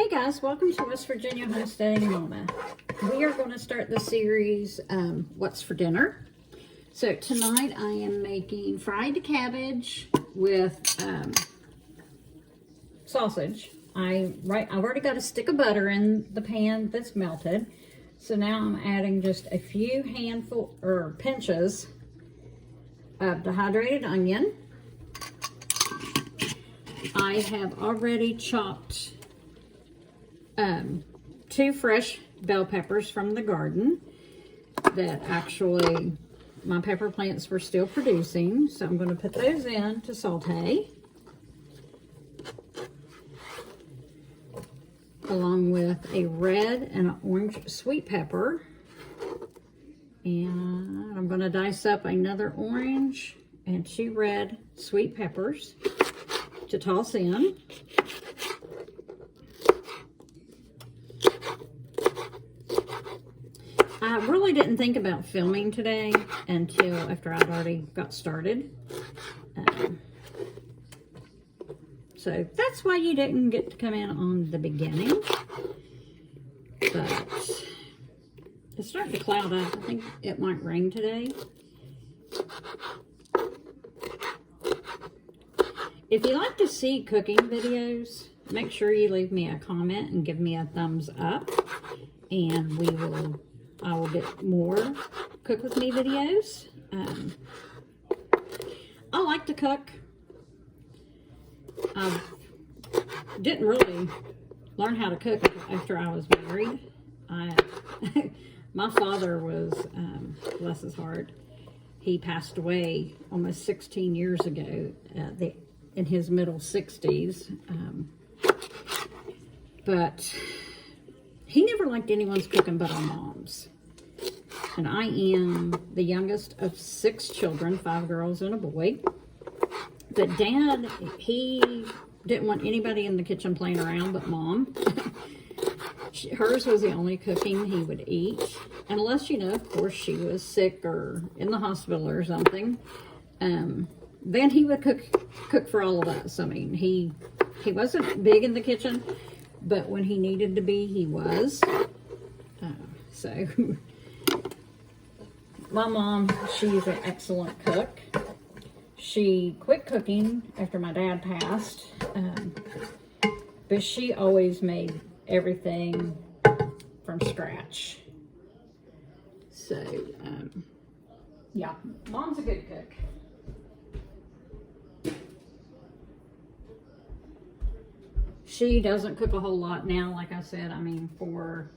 Hey guys, welcome to West Virginia Homesteading Mama. We are going to start the series, What's for Dinner. So tonight I am making fried cabbage with sausage. I've already got a stick of butter in the pan that's melted. So now I'm adding just a few pinches of dehydrated onion. I have already chopped 2 fresh bell peppers from the garden that actually my pepper plants were still producing. So I'm going to put those in to saute, along with a red and an orange sweet pepper. And I'm going to dice up another orange and 2 red sweet peppers to toss in. I really didn't think about filming today until after I'd already got started. So that's why you didn't get to come in on the beginning. But it's starting to cloud up. I think it might rain today. If you like to see cooking videos, make sure you leave me a comment and give me a thumbs up. And I will get more cook with me videos. I like to cook. I didn't really learn how to cook after I was married. My father was, bless his heart, he passed away almost 16 years ago in his middle 60s. But he never liked anyone's cooking but our mom's. And I am the youngest of 6 children, 5 girls and a boy. But Dad, he didn't want anybody in the kitchen playing around but Mom. Hers was the only cooking he would eat. Unless, of course, she was sick or in the hospital or something. Then he would cook for all of us. I mean, he wasn't big in the kitchen, but when he needed to be, he was. So my mom, she's an excellent cook. She quit cooking after my dad passed, but she always made everything from scratch. So, yeah, Mom's a good cook. She doesn't cook a whole lot now, like I said. I mean, for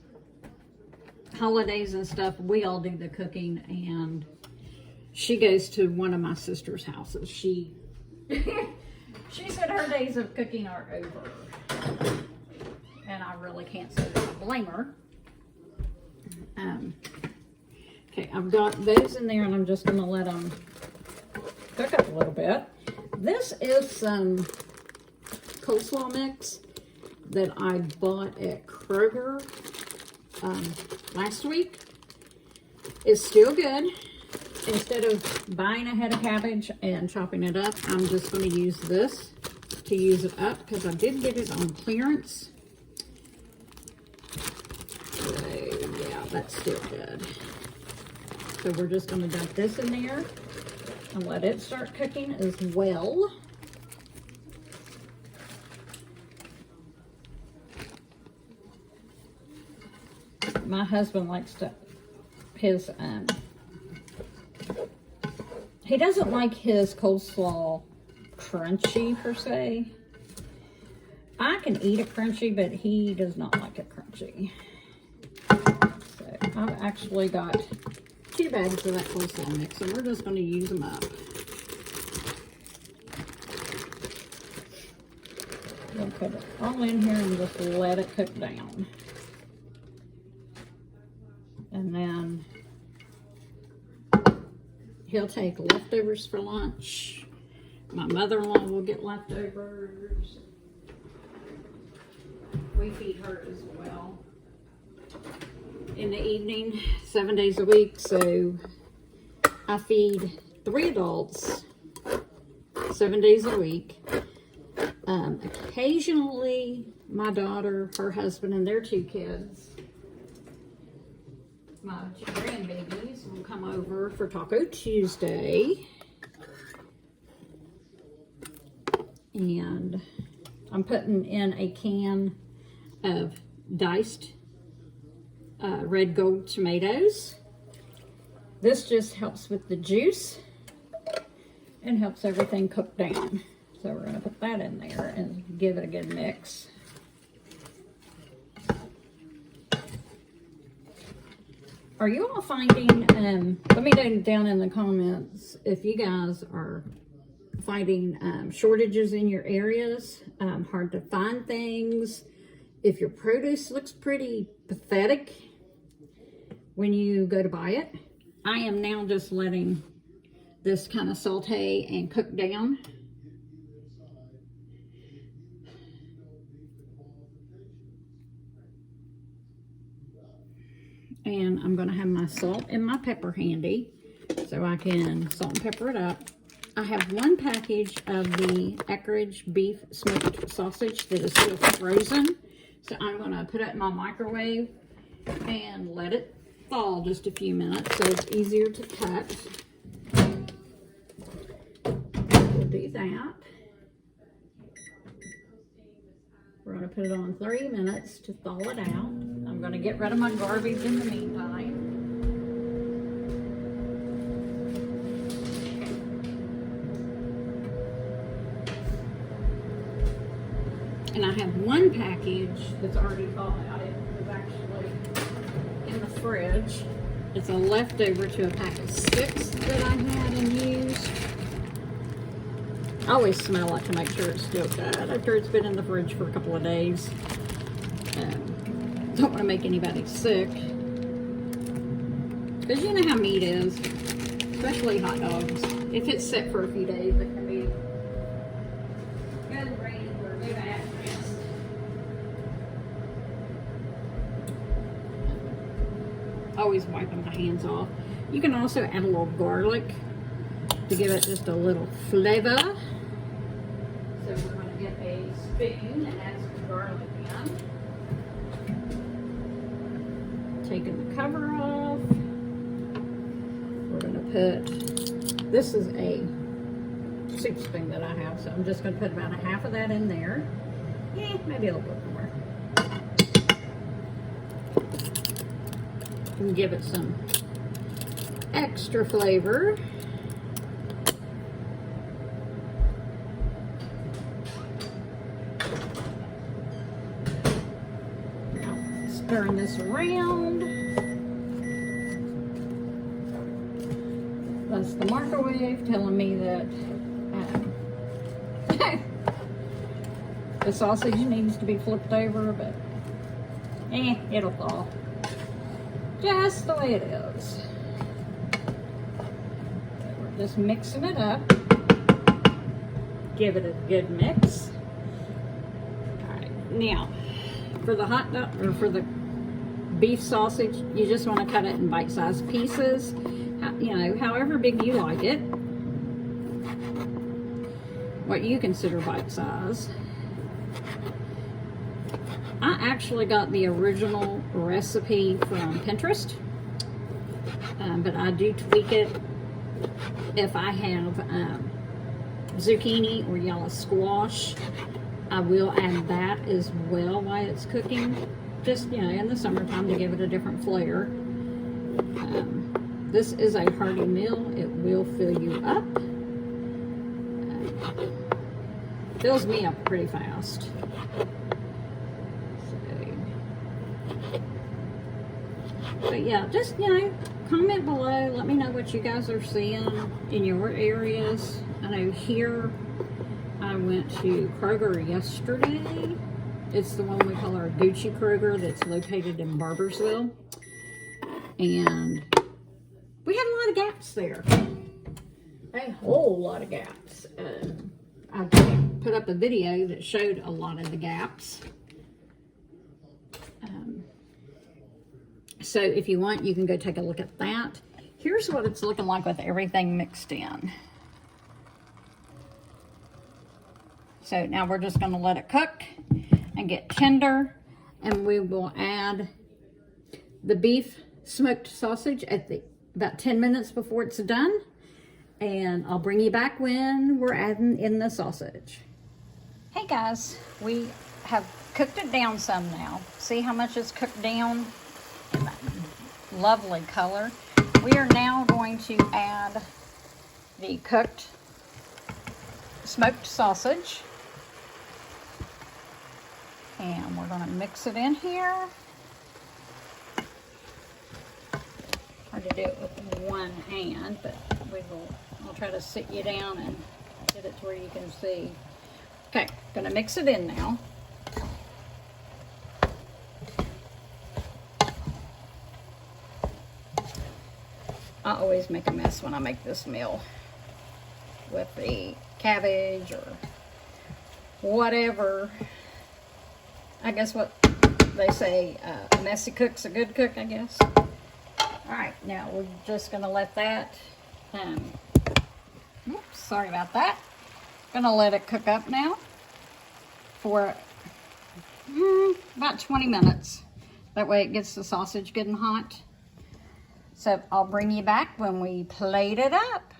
holidays and stuff, we all do the cooking, and she goes to one of my sister's houses. She said her days of cooking are over, and I really can't say that I blame her. Okay, I've got those in there, and I'm just going to let them cook up a little bit. This is some coleslaw mix that I bought at Kroger last week. It's still good. Instead of buying a head of cabbage and chopping it up, I'm just going to use this to use it up because I did get it on clearance. So yeah, that's still good. So we're just going to dump this in there and let it start cooking as well. My husband likes he doesn't like his coleslaw crunchy per se. I can eat it crunchy, but he does not like it crunchy. So I've actually got 2 bags of that coleslaw mix, and we're just going to use them up. We'll put it all in here and just let it cook down. And then he'll take leftovers for lunch. My mother-in-law will get leftovers. We feed her as well in the evening, 7 days a week. So I feed 3 adults 7 days a week. Occasionally my daughter, her husband, and their 2 kids, my 2 grandbabies, will come over for Taco Tuesday. And I'm putting in a can of diced red gold tomatoes. This just helps with the juice and helps everything cook down. So we're going to put that in there and give it a good mix. Are you all finding, let me know down in the comments if you guys are finding shortages in your areas, hard to find things, if your produce looks pretty pathetic when you go to buy it. I am now just letting this kind of saute and cook down. And I'm going to have my salt and my pepper handy so I can salt and pepper it up. I have 1 package of the Eckrich beef smoked sausage that is still frozen. So I'm going to put it in my microwave and let it thaw just a few minutes so it's easier to cut. We'll do that. We're going to put it on 30 minutes to thaw it out. I'm going to get rid of my garbage in the meantime. And I have 1 package that's already thawed out. It was actually in the fridge. It's a leftover to a pack of 6 that I had and used. I always smell it to make sure it's still good after it's been in the fridge for a couple of days. Don't want to make anybody sick. Because you know how meat is, especially hot dogs. If it's set for a few days, it can be good rain or good actress. Always wiping my hands off. You can also add a little garlic to give it just a little flavor. So we're going to get a spoon and add some garlic in. Taking the cover off. We're going to put, this is a soup spoon that I have, so I'm just going to put about a half of that in there. Yeah, maybe a little bit more. And give it some extra flavor. Turn this around. That's the microwave telling me that the sausage needs to be flipped over, but it'll thaw. Just the way it is. We're just mixing it up. Give it a good mix. Alright, now for the hot dog, or for the beef sausage, you just want to cut it in bite-sized pieces, you know, however big you like it, what you consider bite-size. I actually got the original recipe from Pinterest, but I do tweak it if I have zucchini or yellow squash. I will add that as well while it's cooking, just, you know, in the summertime to give it a different flair. This is a hearty meal. It will fill you up. Fills me up pretty fast. But yeah, just, you know, comment below. Let me know what you guys are seeing in your areas. I know here, I went to Kroger yesterday. It's the one we call our Gucci Kroger that's located in Barbersville. And we had a lot of gaps there. A whole lot of gaps. I put up a video that showed a lot of the gaps. So if you want, you can go take a look at that. Here's what it's looking like with everything mixed in. So now we're just going to let it cook. and get tender. And we will add the beef smoked sausage at about 10 minutes before it's done. And I'll bring you back when we're adding in the sausage. Hey guys, we have cooked it down some now. See how much it's cooked down? In that lovely color. We are now going to add the cooked smoked sausage. And we're going to mix it in here. Hard to do it with one hand, but I'll try to sit you down and get it to where you can see. Okay, going to mix it in now. I always make a mess when I make this meal with the cabbage or whatever. I guess what they say, a messy cook's a good cook, I guess. Alright, now we're just going to let that, oops, sorry about that. Going to let it cook up now for about 20 minutes. That way it gets the sausage good and hot. So I'll bring you back when we plate it up.